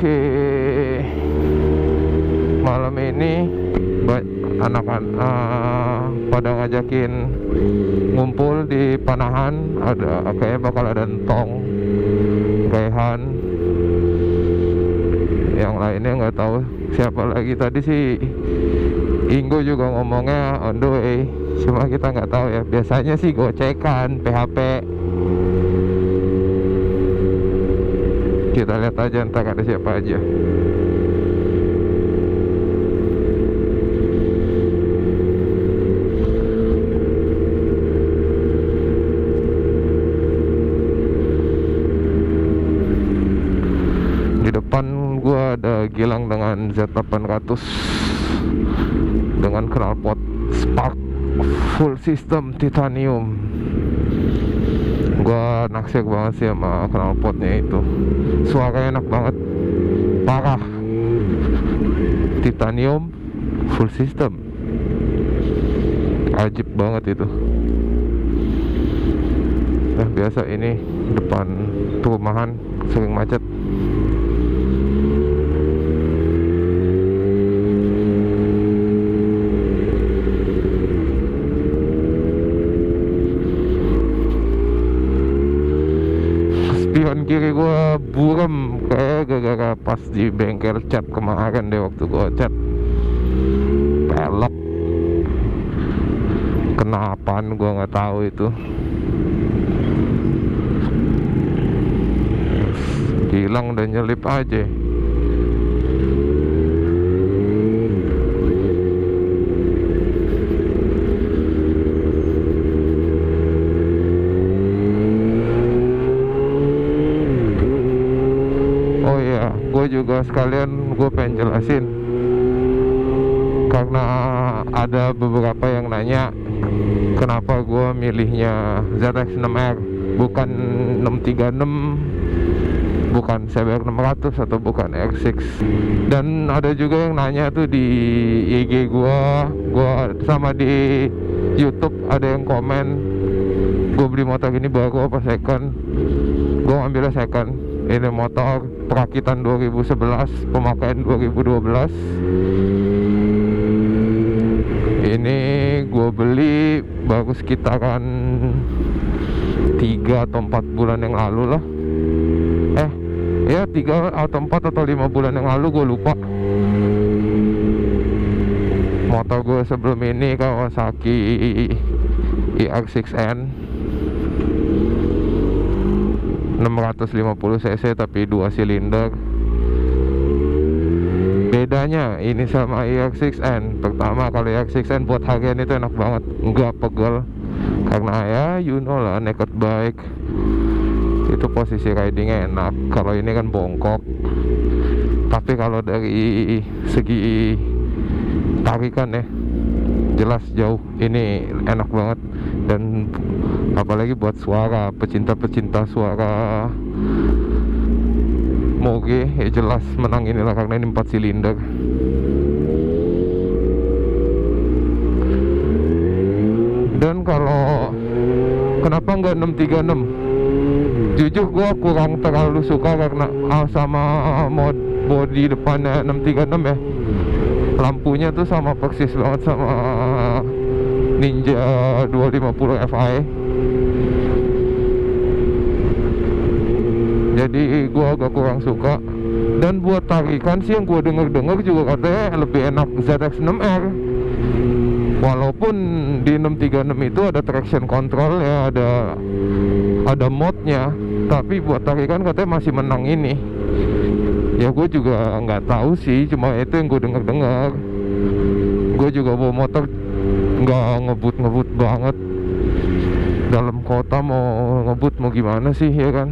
Oke, malam ini anak-anak pada ngajakin ngumpul di Panahan. Kayaknya bakal ada Entong, Rehan, yang lainnya nggak tahu siapa lagi. Tadi sih Ingo juga ngomongnya on the way, cuma kita nggak tahu ya. Biasanya sih gocekan, PHP. Kita lihat aja ntar ada siapa aja. Di depan gua ada Gilang dengan Z800 dengan knalpot Spark full system titanium. Gua naksir banget sih sama knalpotnya itu. Suaranya enak banget, parah. Titanium full system, ajib banget itu. Nah, biasa ini depan perumahan sering macet. Spion kiri gua buram kayak gara-gara pas di bengkel cat kemarin deh, waktu gua cat pelek. Kenapaan gua nggak tahu itu. Hilang dan nyelip aja. Juga sekalian gue pengen jelasin, karena ada beberapa yang nanya kenapa gue milihnya ZX6R bukan 636, bukan CBR 600 atau bukan R6. Dan ada juga yang nanya tuh di IG gue sama di YouTube, ada yang komen gue beli motor ini baru apa second. Gue ambilnya second. Ini motor perakitan 2011, pemakaian 2012. Ini gue beli baru sekitaran 3 atau 4 bulan yang lalu lah. Ya 3 atau 4 atau 5 bulan yang lalu, gue lupa. Motor gue sebelum ini Kawasaki IR6N 650 cc tapi 2 silinder. Bedanya ini sama IR6N, pertama kalau IR6N buat harian itu enak banget, nggak pegel. Karena ya you know lah, naked bike itu posisi ridingnya enak. Kalau ini kan bongkok. Tapi kalau dari segi tarikan ya, jelas jauh ini enak banget. Dan apalagi buat suara, pecinta-pecinta suara moge ya jelas menang inilah, karena ini 4 silinder. Dan kalau kenapa nggak 636, jujur gue kurang terlalu suka karena sama mod body depannya 636 ya. Lampunya tuh sama persis banget sama Ninja 250 Fi. Jadi gue agak kurang suka. Dan buat tarikan sih yang gue denger juga katanya lebih enak ZX6R. Walaupun di 636 itu ada traction control ya, ada modnya, tapi buat tarikan katanya masih menang ini. Ya gue juga nggak tahu sih, cuma itu yang gue denger. Gue juga bawa motor nggak ngebut banget. Dalam kota mau ngebut mau gimana sih ya kan.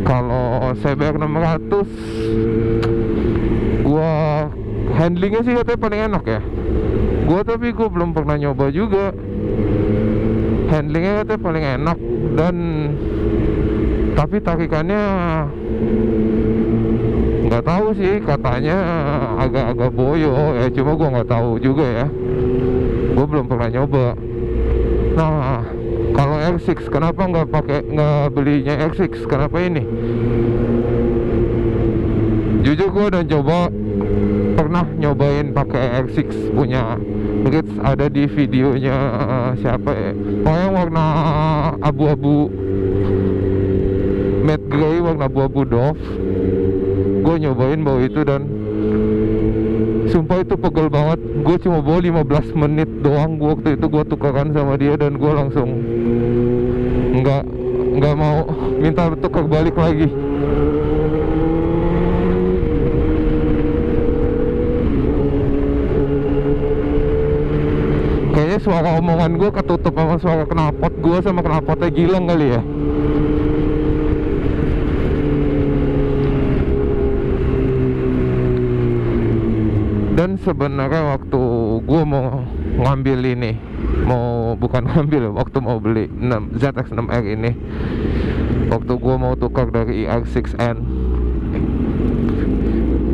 Kalau CBR 600 gua handlingnya sih katanya paling enak ya. Tapi gue belum pernah nyoba juga. Handlingnya katanya paling enak, dan tapi tarikannya nggak tahu sih, katanya agak-agak boyo ya. Cuma gue nggak tahu juga ya, gue belum pernah nyoba. Nah, Kalau R6 kenapa nggak belinya R6? Kenapa ini? Jujur gue udah pernah nyobain pakai R6 punya Ritz, ada di videonya siapa ya? Oh, yang warna abu-abu matte grey, warna abu-abu Dove. Gue nyobain bawa itu dan sumpah itu pegel banget. Gue cuma bawa 15 menit doang. Waktu itu gue tukeran sama dia dan gue langsung nggak mau minta tukar balik lagi. Kayaknya suara omongan gue ketutup sama suara knalpot gue sama knalpotnya Gilang kali ya. Dan sebenarnya waktu gue mau ngambil ini, waktu mau beli ZX6R ini, waktu gue mau tukar dari R6N,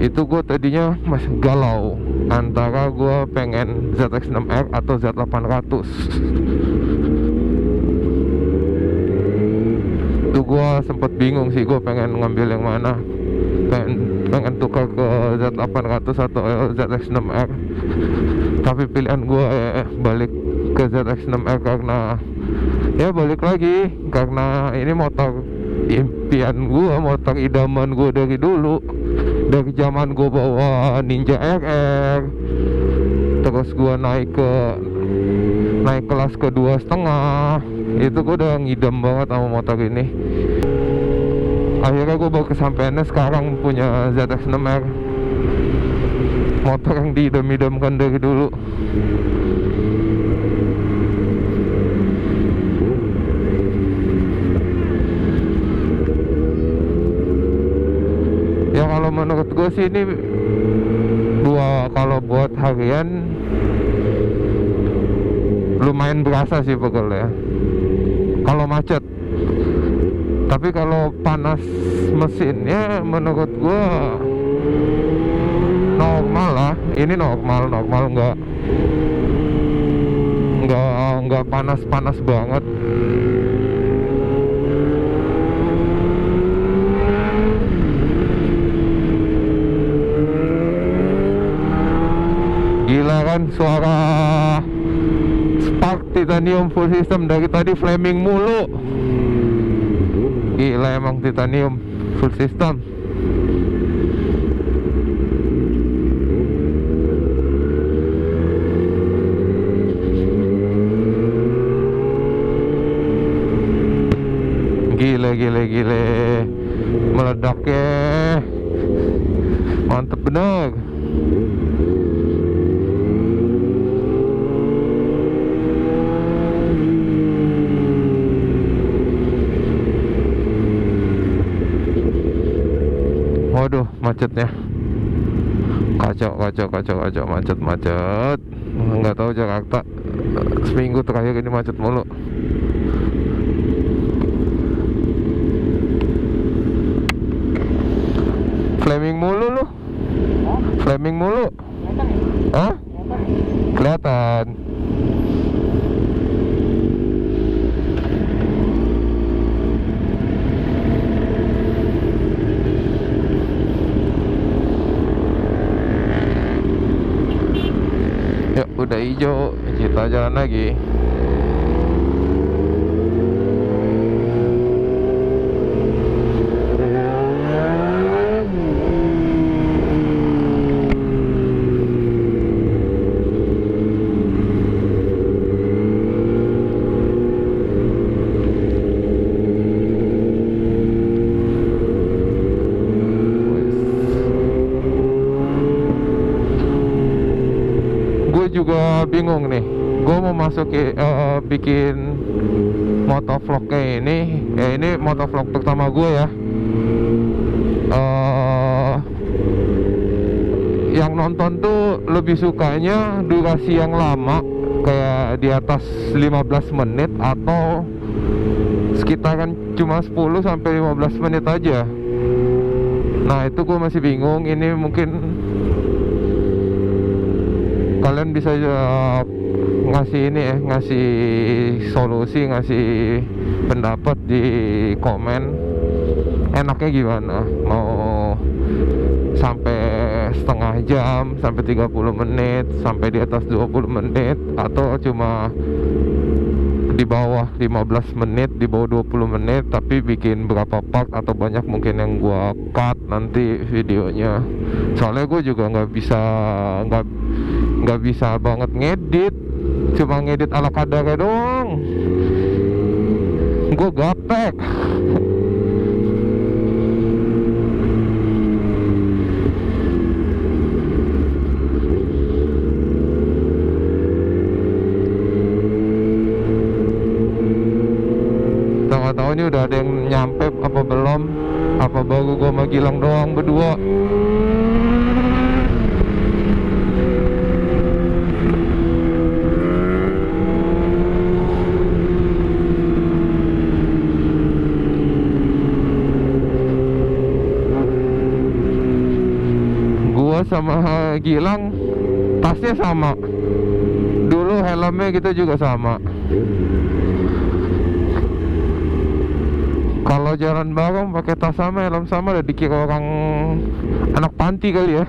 itu gue tadinya masih galau antara gue pengen ZX6R atau Z800. Itu gue sempet bingung sih, gue pengen ngambil yang mana, pengen tukar ke Z800 atau ZX6R. Tapi pilihan gue balik ke ZX6R karena ya balik lagi karena ini motor impian gue, motor idaman gue dari dulu, dari zaman gue bawa Ninja RR, terus gue naik kelas ke 2,5, itu gue udah ngidam banget sama motor ini. Akhirnya gue baru kesampaiannya sekarang punya ZX6R, motor yang diidam-idamkan dari dulu. Ya kalau menurut gue sih ini kalau buat harian lumayan berasa sih pegelnya kalau macet. Tapi kalau panas mesinnya menurut gue normal lah. Ini normal nggak panas banget. Gila kan suara spark titanium full system, dari tadi flaming mulu. Gila emang titanium full system. Gile meledaknya mantep bener. Waduh macetnya kacau macet. Nggak tahu Jakarta seminggu terakhir ini macet mulu. Flaming mulu lu. Flaming mulu. Hah? Kelihatan. Yuk, udah hijau, kita jalan lagi. Juga bingung nih, gue mau bikin motovlog kayak ini. Ini motovlog pertama gue ya. Yang nonton tuh lebih sukanya durasi yang lama, kayak di atas 15 menit atau sekitaran cuma 10-15 menit aja. Nah itu gue masih bingung. Ini mungkin kalian bisa ngasih ini ya, ngasih solusi, ngasih pendapat di komen. Enaknya gimana? Mau sampai setengah jam, sampai 30 menit, sampai di atas 20 menit, atau cuma di bawah 15 menit, di bawah 20 menit, tapi bikin berapa part atau banyak mungkin yang gua cut nanti videonya. Soalnya gue juga nggak bisa banget ngedit, cuma ngedit ala kadarnya doang. Gue gaptek. Tahu ini udah ada yang nyampe apa belum? Apa baru gue sama Gilang doang berdua? Gua sama Gilang tasnya sama. Dulu helmnya kita juga sama. Kalau jalan bareng pakai tas sama, helm sama, udah dikira orang anak panti kali ya.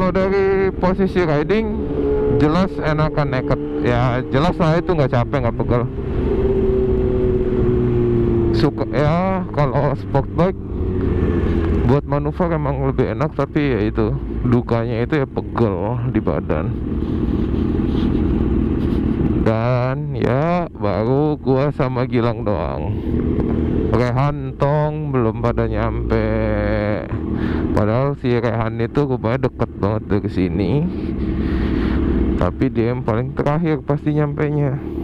Dari posisi riding jelas enakan naked ya, jelas lah itu nggak capek, nggak pegel. Suka ya kalau sport bike buat manuver emang lebih enak, tapi ya itu dukanya itu ya pegel di badan. Dan ya baru gua sama Gilang doang. Rehan tong belum pada nyampe. Padahal si Rehan itu rupanya deket banget dari sini, tapi dia yang paling terakhir pasti nyampenya.